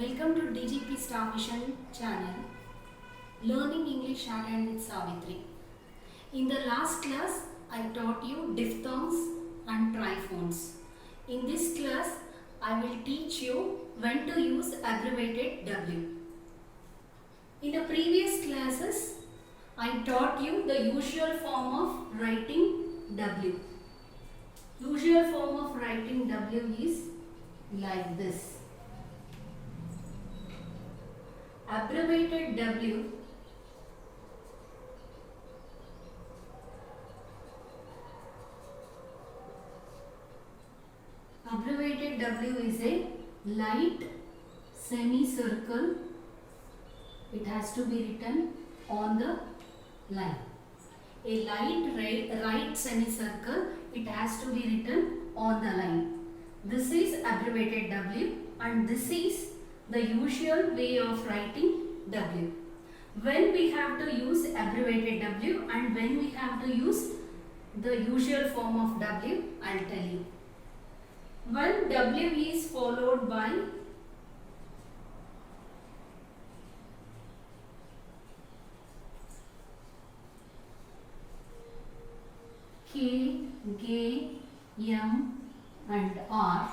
Welcome to DGP Star Mission channel, Learning English Shorthand with Savitri. In the last class, I taught you diphthongs and triphones. In this class, I will teach you when to use abbreviated W. In the previous classes, I taught you the usual form of writing W. Usual form of writing W is like this. Abbreviated W is a light semicircle. It has to be written on the line. A light right semicircle, it has to be written on the line. This is abbreviated W and this is the usual way of writing W. When we have to use abbreviated W and when we have to use the usual form of W, I will tell you. When W is followed by K, G, M and R,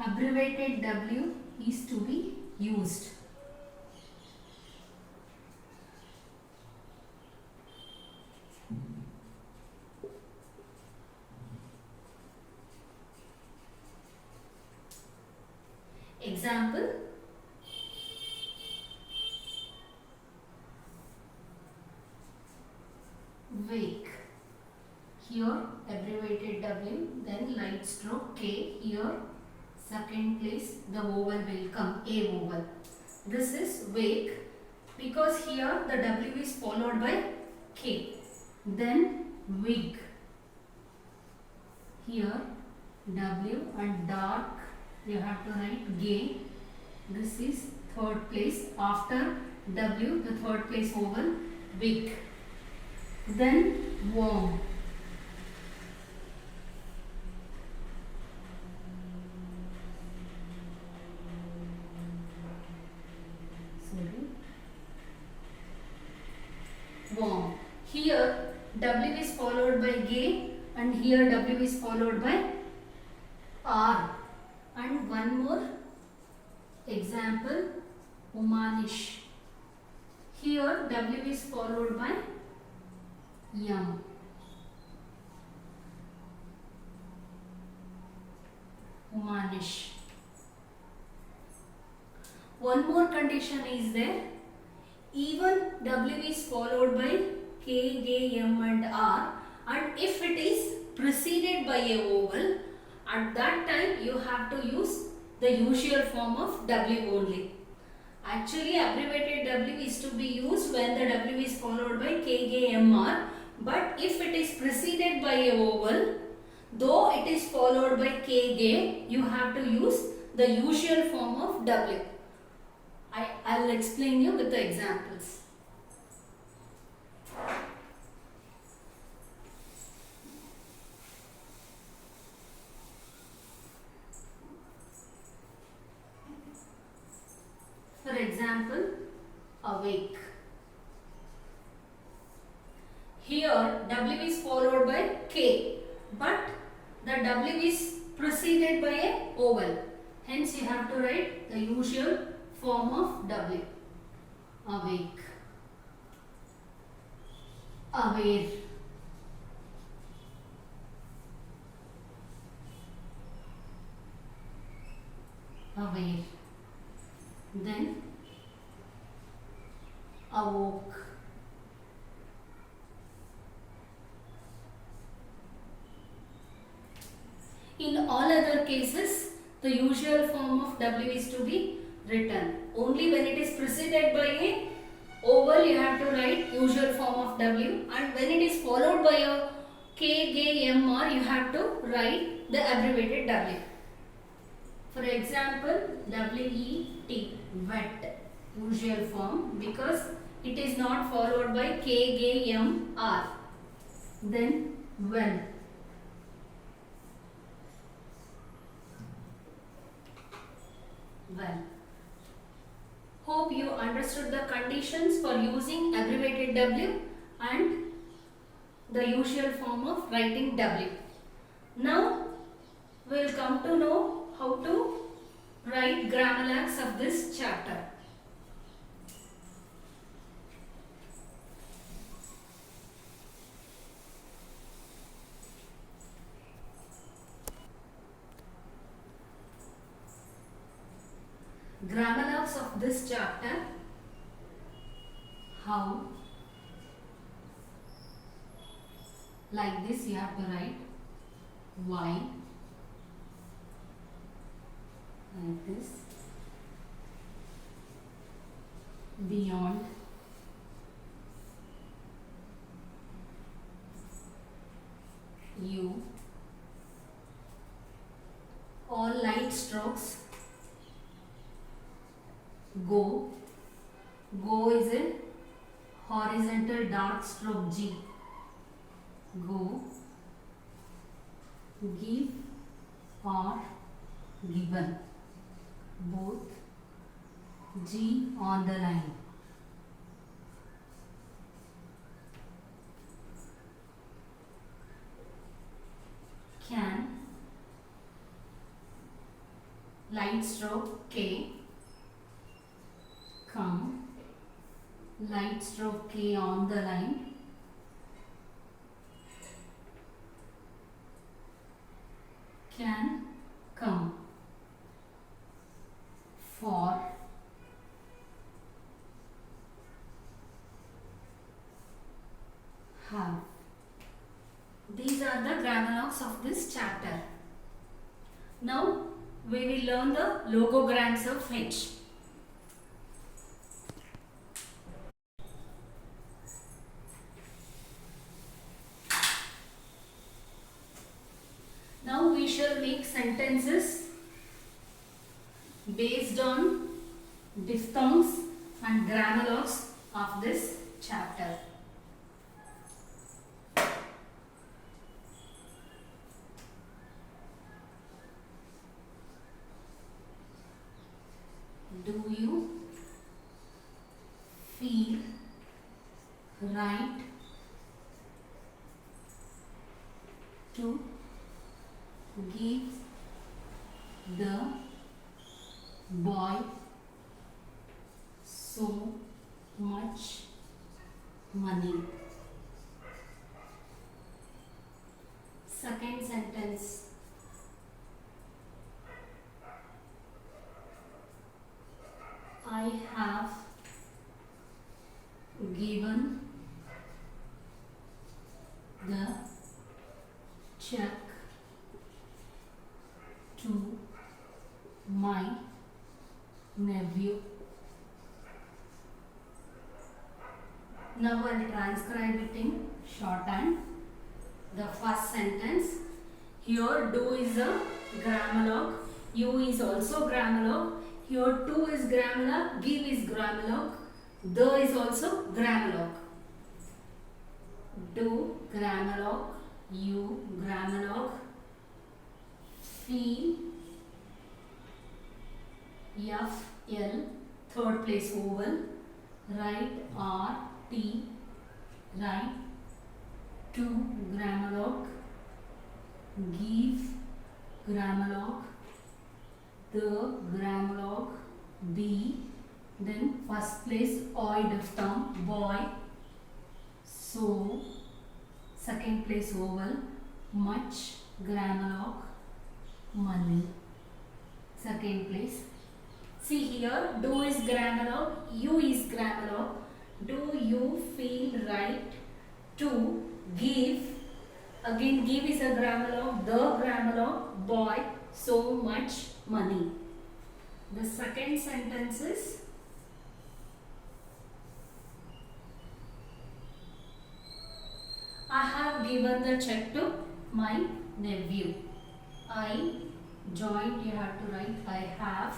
abbreviated W is to be used. Example, wake. Here abbreviated W, then light stroke K. Here second place the vowel will come, A vowel. This is wake because here the W is followed by K. Then wig. Here W and dark you have to write gay. This is third place. After W the third place vowel wig. Then warm. Warm. Here W is followed by gay and here W is followed by R. And one more example, womanish. Here W is followed by M. Womanish. One more condition is there. Even W is followed by K, G, M and R, and if it is preceded by a vowel, at that time you have to use the usual form of W only. Actually abbreviated W is to be used when the W is followed by K, G, M, R, but if it is preceded by a vowel, though it is followed by K, G, you have to use the usual form of W. I will explain you with the examples. For example, awake. Here W is followed by K, but the W is preceded by a vowel. Hence you have to write the usual form of W. Awake. Aware. Aware. Then awoke. In all other cases, the usual form of W is to be written. Only when it is preceded by a vowel you have to write usual form of W, and when it is followed by a K, G, M, R you have to write the abbreviated W. For example, W-E-T, wet, usual form because it is not followed by K, G, M, R. Then well. well. Hope you understood the conditions for using abbreviated W and the usual form of writing W. Now we will come to know how to write grammar of this chapter. Grammar of this chapter, how, like this you have to write, why, like this, beyond, you, all light strokes, go, go is a horizontal dark stroke G, go, give or given, both G on the line. Can, light stroke K, come, light stroke K on the line, can, come, for, have. These are the grammar of this chapter. Now we will learn the logograms of H. Now we shall make sentences based on diphthongs and grammars of this chapter. Do you feel right to give the boy so much money? Second sentence. I have given the check to my nephew. Now I will transcribe it in shorthand. The first sentence. Here do is a grammar, you is also grammar. Here to is grammar, give is grammar, the is also grammar. Do grammar, you grammar, feel, FL, third place vowel, write RT, write to grammar, give grammar, the grammar, the, then first place I diphthong, boy, so, second place vowel, much, grammar, money, second place. See here, do is grammar, you is grammar, do you feel right to give, again give is a grammar, the grammar, boy, so much money. The second sentence is I have given the check to my nephew. I joined, you have to write I have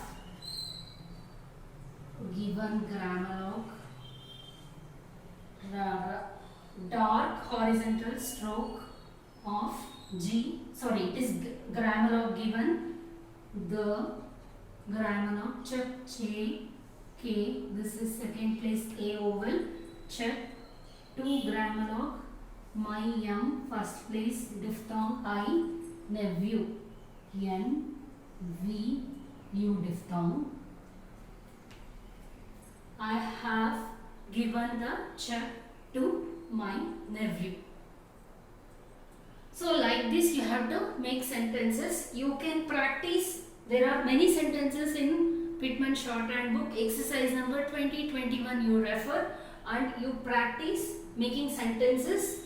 given grammar, dark horizontal stroke of G, sorry, it is grammar given the grammar log, check J, K, this is second place A vowel, check 2 grammar log, my M, first place diphthong I, nephew, N, V, U diphthong. I have given the check to my nephew. So like this you have to make sentences. You can practice. There are many sentences in Pitman Shorthand book. Exercise number 20-21 you refer and you practice making sentences.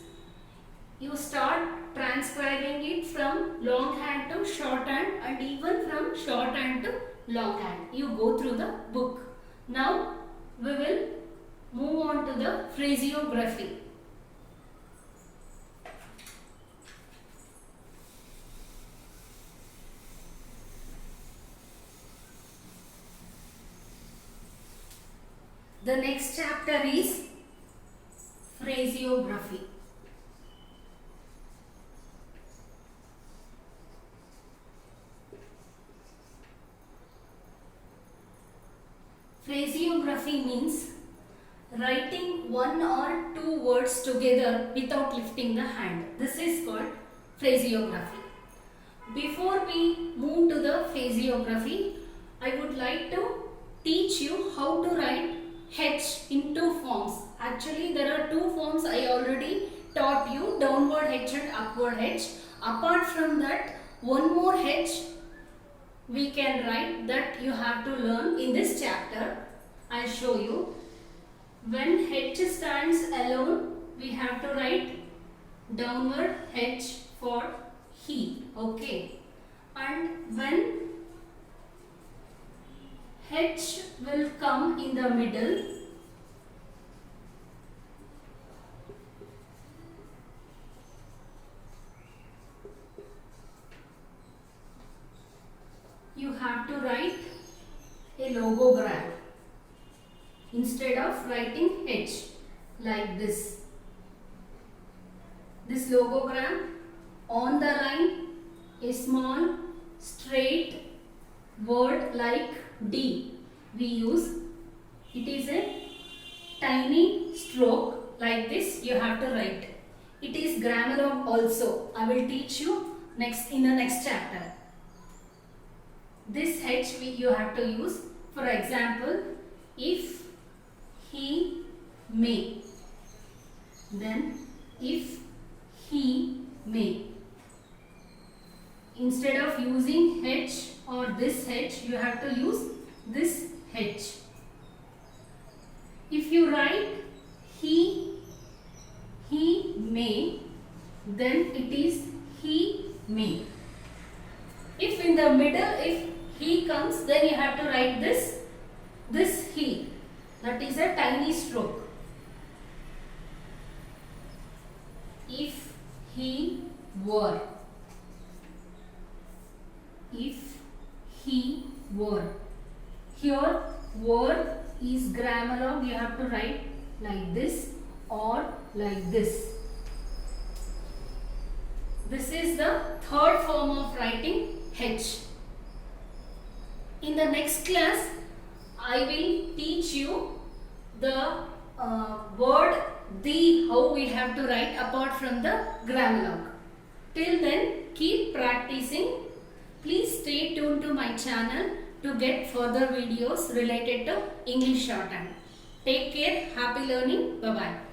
You start transcribing it from longhand to shorthand and even from shorthand to longhand. You go through the book. Now we will move on to the phraseography. The next chapter is phraseography. Phraseography means writing one or two words together without lifting the hand. This is called phraseography. Before we move to the phraseography, I would like to teach you how to write H in two forms. Actually, there are two forms I already taught you, downward H and upward H. Apart from that, one more H we can write that you have to learn in this chapter. I'll show you. When H stands alone, we have to write downward H for he. Okay. And when H will come in the middle, you have to write a logogram instead of writing H like this. This logogram, on the line a small straight word like D we use. It is a tiny stroke like this you have to write. It is grammar log also. I will teach you next in the next chapter. This H you have to use. For example, if, he, may. Then if, he, may. Instead of using H or this H, you have to use this H. If you write he may, then it is he may. If in the middle, if he comes, then you have to write this he. That is a tiny stroke. If he were. If he were. Here were is grammar log. You have to write like this or like this. This is the third form of writing H. In the next class, I will teach you the word the, how we have to write apart from the grammar log. Till then, keep practicing. Please stay tuned to my channel to get further videos related to English shorthand. Take care. Happy learning. Bye-bye.